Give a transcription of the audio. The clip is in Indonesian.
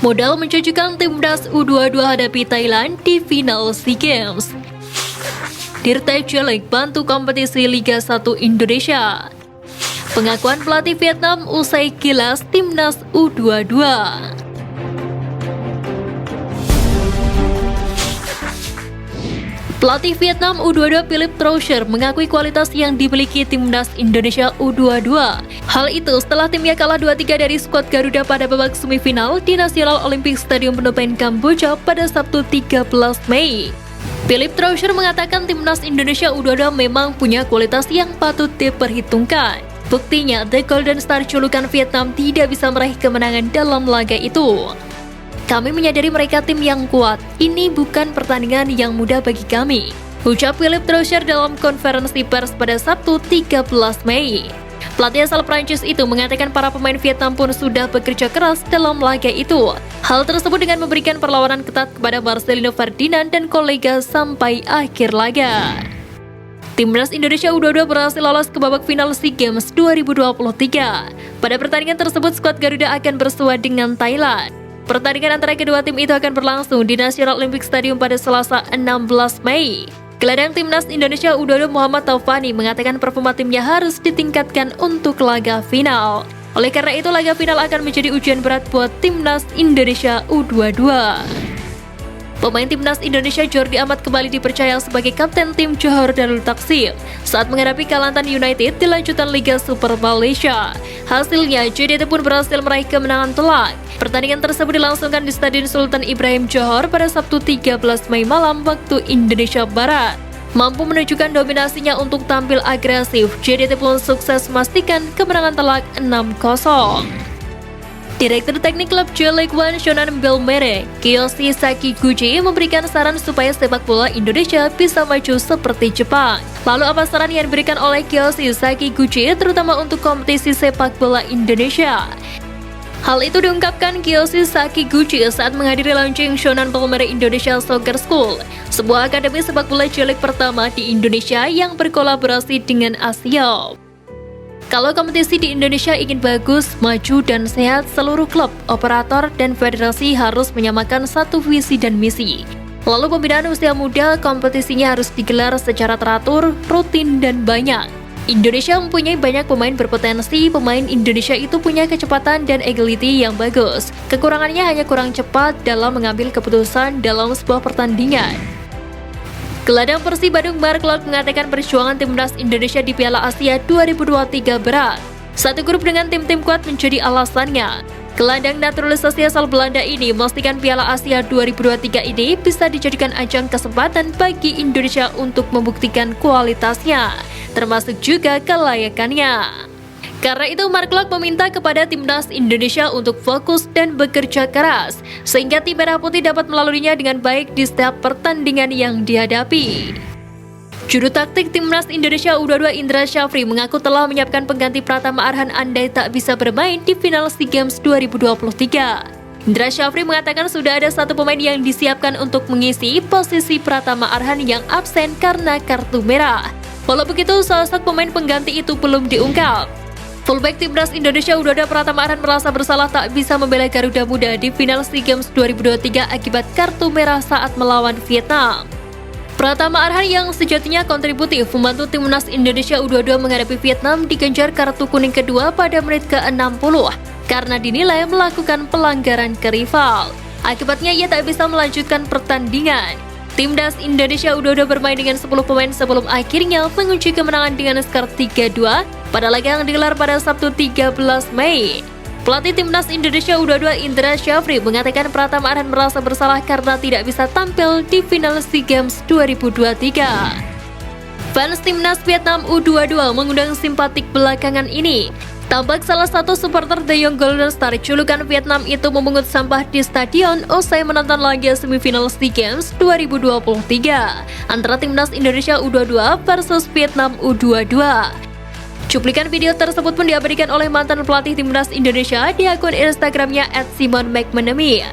Modal menjanjikan timnas U22 hadapi Thailand di final SEA Games. Dirtai J League bantu kompetisi Liga 1 Indonesia. Pengakuan pelatih Vietnam usai kilas timnas U22. Pelatih Vietnam U22 Philip Troucher mengakui kualitas yang dimiliki timnas Indonesia U22. Hal itu setelah timnya kalah 2-3 dari skuad Garuda pada babak semifinal di National Olympic Stadium Phnom Penh, Kamboja pada Sabtu 13 Mei. Philip Troucher mengatakan timnas Indonesia U22 memang punya kualitas yang patut diperhitungkan. Buktinya, The Golden Star julukan Vietnam tidak bisa meraih kemenangan dalam laga itu. Kami menyadari mereka tim yang kuat. Ini bukan pertandingan yang mudah bagi kami, ucap Philip Troucher dalam konferensi pers pada Sabtu 13 Mei. Pelatih asal Prancis itu mengatakan para pemain Vietnam pun sudah bekerja keras dalam laga itu. Hal tersebut dengan memberikan perlawanan ketat kepada Marcelino Ferdinand dan kolega sampai akhir laga. Timnas Indonesia U22 berhasil lolos ke babak final SEA Games 2023. Pada pertandingan tersebut, skuad Garuda akan bersua dengan Thailand. Pertandingan antara kedua tim itu akan berlangsung di National Olympic Stadium pada Selasa 16 Mei. Gelandang timnas Indonesia U22 Muhammad Taufani mengatakan performa timnya harus ditingkatkan untuk laga final. Oleh karena itu, laga final akan menjadi ujian berat buat timnas Indonesia U22. Pemain timnas Indonesia Jordi Amat kembali dipercaya sebagai kapten tim Johor Darul Taksim saat menghadapi Kelantan United di lanjutan Liga Super Malaysia. Hasilnya, JDT pun berhasil meraih kemenangan telak. Pertandingan tersebut dilangsungkan di Stadion Sultan Ibrahim Johor pada Sabtu 13 Mei malam waktu Indonesia Barat. Mampu menunjukkan dominasinya untuk tampil agresif, JDT pun sukses memastikan kemenangan telak 6-0. Direktur Teknik Klub J League One Shonan Bellmere, Kiyoshi Sakiguchi memberikan saran supaya sepak bola Indonesia bisa maju seperti Jepang. Lalu apa saran yang diberikan oleh Kiyoshi Sakiguchi terutama untuk kompetisi sepak bola Indonesia? Hal itu diungkapkan Kiyoshi Sakiguchi saat menghadiri launching Shonan Bellmere Indonesia Soccer School, sebuah akademi sepak bola J League pertama di Indonesia yang berkolaborasi dengan Asia. Kalau kompetisi di Indonesia ingin bagus, maju, dan sehat, seluruh klub, operator, dan federasi harus menyamakan satu visi dan misi. Lalu pembinaan usia muda, kompetisinya harus digelar secara teratur, rutin, dan banyak. Indonesia mempunyai banyak pemain berpotensi. Pemain Indonesia itu punya kecepatan dan agility yang bagus. Kekurangannya hanya kurang cepat dalam mengambil keputusan dalam sebuah pertandingan. Gelandang Persib Bandung Mark Klok mengatakan perjuangan timnas Indonesia di Piala Asia 2023 berat. Satu grup dengan tim-tim kuat menjadi alasannya. Gelandang naturalisasi asal Belanda ini memastikan Piala Asia 2023 ini bisa dijadikan ajang kesempatan bagi Indonesia untuk membuktikan kualitasnya, termasuk juga kelayakannya. Karena itu, Mark Klok meminta kepada timnas Indonesia untuk fokus dan bekerja keras, sehingga tim Merah Putih dapat melaluinya dengan baik di setiap pertandingan yang dihadapi. Juru taktik timnas Indonesia U22 Indra Syafri mengaku telah menyiapkan pengganti Pratama Arhan andai tak bisa bermain di final SEA Games 2023. Indra Syafri mengatakan sudah ada satu pemain yang disiapkan untuk mengisi posisi Pratama Arhan yang absen karena kartu merah. Walau begitu, sosok pemain pengganti itu belum diungkap. Fullback timnas Indonesia U22 Pratama Arhan merasa bersalah tak bisa membela Garuda Muda di final SEA Games 2023 akibat kartu merah saat melawan Vietnam. Pratama Arhan yang sejatinya kontributif membantu timnas Indonesia U22 menghadapi Vietnam diganjar kartu kuning kedua pada menit ke-60 karena dinilai melakukan pelanggaran ke rival. Akibatnya ia tak bisa melanjutkan pertandingan. Timnas Indonesia U22 bermain dengan 10 pemain sebelum akhirnya mengunci kemenangan dengan skor 3-2 pada laga yang digelar pada Sabtu 13 Mei. Pelatih timnas Indonesia U22 Indra Syafri mengatakan Pratama Arhan merasa bersalah karena tidak bisa tampil di final SEA Games 2023. Fans timnas Vietnam U22 mengundang simpatik belakangan ini. Tampak salah satu supporter The Young Golden Star julukan Vietnam itu memungut sampah di stadion usai menonton laga semifinal SEA Games 2023 antara timnas Indonesia U22 versus Vietnam U22. Cuplikan video tersebut pun diabadikan oleh mantan pelatih timnas Indonesia di akun Instagramnya @SimonMcManamy.